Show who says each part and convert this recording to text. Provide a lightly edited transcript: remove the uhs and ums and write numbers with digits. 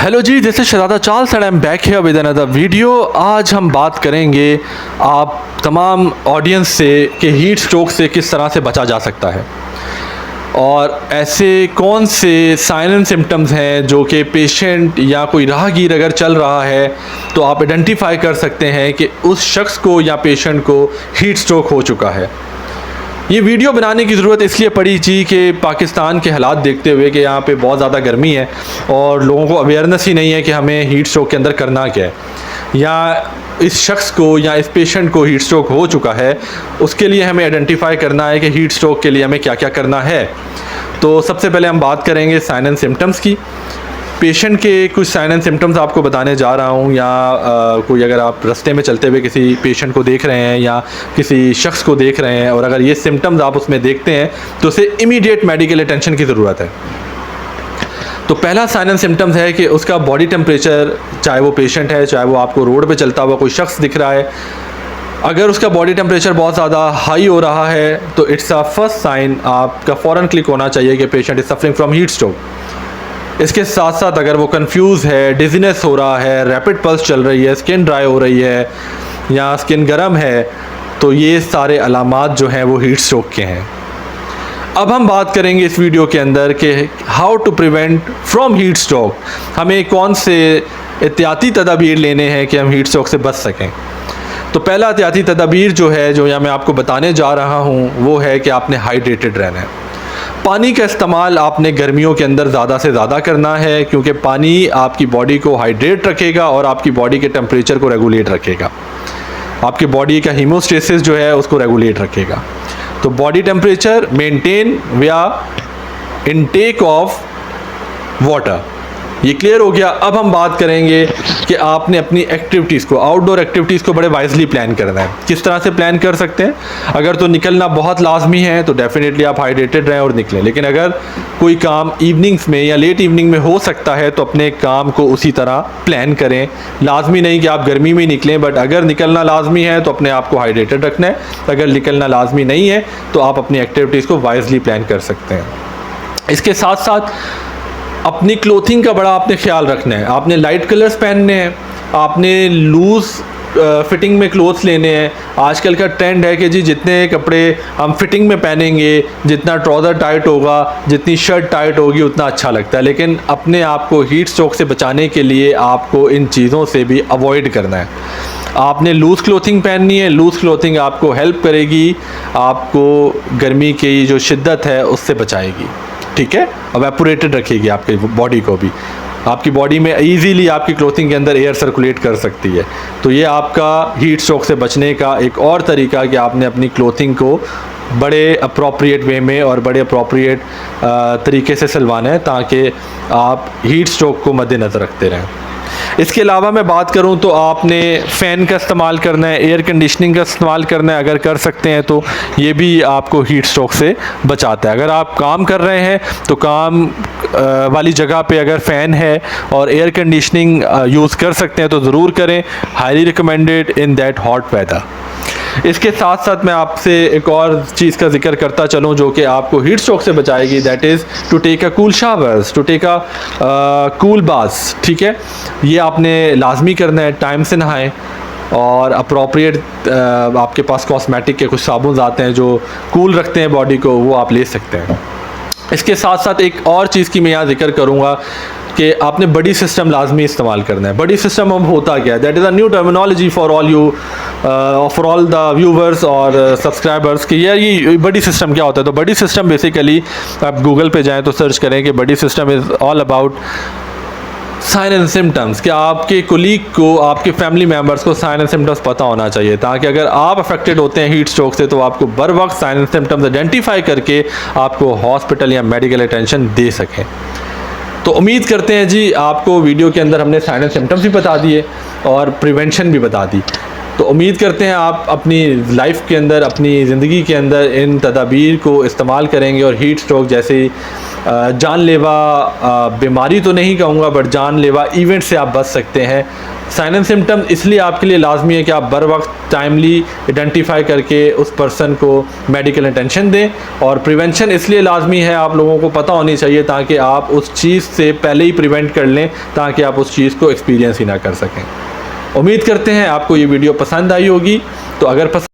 Speaker 1: Hello जी, this is शहजादा Charles and I am back here with another video. आज हम बात करेंगे आप तमाम ऑडियंस से कि हीट स्ट्रोक से किस तरह से बचा जा सकता है और ऐसे कौन से साइन एंड सिम्टम्स हैं जो कि पेशेंट या कोई राहगीर अगर चल रहा है तो आप आइडेंटिफाई कर सकते हैं कि उस शख्स को या पेशेंट को हीट स्ट्रोक हो चुका है। ये वीडियो बनाने की ज़रूरत इसलिए पड़ी थी कि पाकिस्तान के हालात देखते हुए कि यहाँ पे बहुत ज़्यादा गर्मी है और लोगों को अवेयरनेस ही नहीं है कि हमें हीट स्ट्रोक के अंदर करना क्या है, या इस शख्स को या इस पेशेंट को हीट स्ट्रोक हो चुका है उसके लिए हमें आइडेंटिफाई करना है कि हीट स्ट्रोक के लिए हमें क्या क्या करना है। तो सबसे पहले हम बात करेंगे साइन एंड सिम्टम्स की। पेशेंट के कुछ साइन एंड सिम्टम्स आपको बताने जा रहा हूँ, या कोई अगर आप रास्ते में चलते हुए किसी पेशेंट को देख रहे हैं या किसी शख्स को देख रहे हैं और अगर ये सिम्टम्स आप उसमें देखते हैं तो उसे इमीडिएट मेडिकल अटेंशन की ज़रूरत है। तो पहला साइन एंड सिम्टम्स है कि उसका बॉडी टेम्परेचर, चाहे वो पेशेंट है चाहे वो आपको रोड पे चलता हुआ कोई शख्स दिख रहा है, अगर उसका बॉडी टेम्परेचर बहुत ज़्यादा हाई हो रहा है तो इट्स अ फर्स्ट साइन, आपका फ़ौरन क्लिक होना चाहिए कि patient is suffering from heat stroke. इसके साथ साथ अगर वो कंफ्यूज है, डिजीनेस हो रहा है, रैपिड पल्स चल रही है, स्किन ड्राई हो रही है या स्किन गर्म है, तो ये सारे अलामात जो हैं वो हीट स्ट्रोक के हैं। अब हम बात करेंगे इस वीडियो के अंदर कि how to prevent from heat stroke, हमें कौन से एहतियाती तदाबीर लेने हैं कि हम हीट स्ट्रोक से बच सकें। तो पहला एहतियाती तदाबीर जो है, जो यहाँ मैं आपको बताने जा रहा हूँ, वो है कि आपने हाइड्रेटेड रहना है। पानी का इस्तेमाल आपने गर्मियों के अंदर ज़्यादा से ज़्यादा करना है क्योंकि पानी आपकी बॉडी को हाइड्रेट रखेगा और आपकी बॉडी के टेम्परेचर को रेगुलेट रखेगा, आपकी बॉडी का हीमोस्टेसिस जो है उसको रेगुलेट रखेगा। तो बॉडी टेम्परेचर मेंटेन विया इनटेक ऑफ वाटर, ये क्लियर हो गया। अब हम बात करेंगे कि आपने अपनी एक्टिविटीज़ को, आउटडोर एक्टिविटीज़ को बड़े वाइजली प्लान करना है। किस तरह से प्लान कर सकते हैं? अगर तो निकलना बहुत लाजमी है तो डेफिनेटली आप हाइड्रेटेड रहें और निकलें, लेकिन अगर कोई काम इवनिंग्स में या लेट इवनिंग में हो सकता है तो अपने काम को उसी तरह प्लान करें। लाजमी नहीं कि आप गर्मी में ही निकलें, बट अगर निकलना लाजमी है तो अपने आप को हाइड्रेटेड रखना है। अगर निकलना लाजमी नहीं है तो आप अपनी एक्टिविटीज़ को वाइजली प्लान कर सकते हैं। इसके साथ साथ अपनी क्लोथिंग का बड़ा आपने ख्याल रखना है। आपने लाइट कलर्स पहनने हैं, आपने लूज़ फिटिंग में क्लोथ्स लेने हैं। आजकल का ट्रेंड है कि जी जितने कपड़े हम फिटिंग में पहनेंगे, जितना ट्राउज़र टाइट होगा, जितनी शर्ट टाइट होगी उतना अच्छा लगता है, लेकिन अपने आप को हीट स्ट्रोक से बचाने के लिए आपको इन चीज़ों से भी अवॉइड करना है। आपने लूज़ क्लोथिंग पहननी है। लूज़ क्लोथिंग आपको हेल्प करेगी, आपको गर्मी की जो शिद्दत है उससे बचाएगी, ठीक है, एवेपोरेटेड रखेगी आपकी बॉडी को भी। आपकी बॉडी में इजीली आपकी क्लोथिंग के अंदर एयर सर्कुलेट कर सकती है। तो ये आपका हीट स्ट्रोक से बचने का एक और तरीका कि आपने अपनी क्लोथिंग को बड़े अप्रोप्रिएट वे में और बड़े अप्रोप्रिएट तरीके से सिलवाना है ताकि आप हीट स्ट्रोक को मद्देनज़र रखते रहें। इसके अलावा मैं बात करूं तो आपने फ़ैन का इस्तेमाल करना है, एयर कंडीशनिंग का इस्तेमाल करना है। अगर कर सकते हैं तो ये भी आपको हीट स्ट्रोक से बचाता है। अगर आप काम कर रहे हैं तो काम वाली जगह पे अगर फ़ैन है और एयर कंडीशनिंग यूज़ कर सकते हैं तो ज़रूर करें, highly recommended in that hot weather. इसके साथ साथ मैं आपसे एक और चीज़ का जिक्र करता चलूँ जो कि आपको हीट स्ट्रोक से बचाएगी, that is to take a cool showers, to take a cool baths, ठीक है। ये आपने लाजमी करना है, टाइम से नहाएं और अप्रोप्रिएट आपके पास कॉस्मेटिक के कुछ साबुन आते हैं जो कूल रखते हैं बॉडी को, वो आप ले सकते हैं। इसके साथ साथ एक और चीज़ की मैं यहाँ जिक्र करूँगा कि आपने बडी सिस्टम लाजमी इस्तेमाल करना है। बडी सिस्टम अब होता क्या है? That is a new terminology for all you, for all the viewers और सब्सक्राइबर्स कि यार ये बडी सिस्टम क्या होता है। तो बडी सिस्टम बेसिकली आप गूगल पे जाएं तो सर्च करें कि buddy system is all about sign and symptoms, कि आपके कोलीग को, आपके फैमिली मेम्बर्स को साइन एंड सिम्टम्स पता होना चाहिए ताकि अगर आप अफेक्टेड होते हैं हीट स्ट्रोक से तो आपको बर वक्त साइन एंड सिम्टम्स आइडेंटिफाई करके आपको हॉस्पिटल या मेडिकल अटेंशन दे सकें। तो उम्मीद करते हैं जी आपको वीडियो के अंदर हमने साइन एंड सिम्टम्स भी बता दिए और प्रिवेंशन भी बता दी। तो उम्मीद करते हैं आप अपनी लाइफ के अंदर, अपनी ज़िंदगी के अंदर इन तदाबीर को इस्तेमाल करेंगे और हीट स्ट्रोक जैसे जानलेवा बीमारी तो नहीं कहूँगा बट जानलेवा इवेंट से आप बच सकते हैं। साइन एंड सिम्टम इसलिए आपके लिए लाजमी है कि आप बर वक्त टाइमली आइडेंटिफाई करके उस पर्सन को मेडिकल अटेंशन दें, और प्रिवेंशन इसलिए लाजमी है, आप लोगों को पता होनी चाहिए ताकि आप उस चीज़ से पहले ही प्रिवेंट कर लें, ताकि आप उस चीज़ को एक्सपीरियंस ही ना कर सकें। उम्मीद करते हैं आपको ये वीडियो पसंद आई होगी। तो अगर पसंद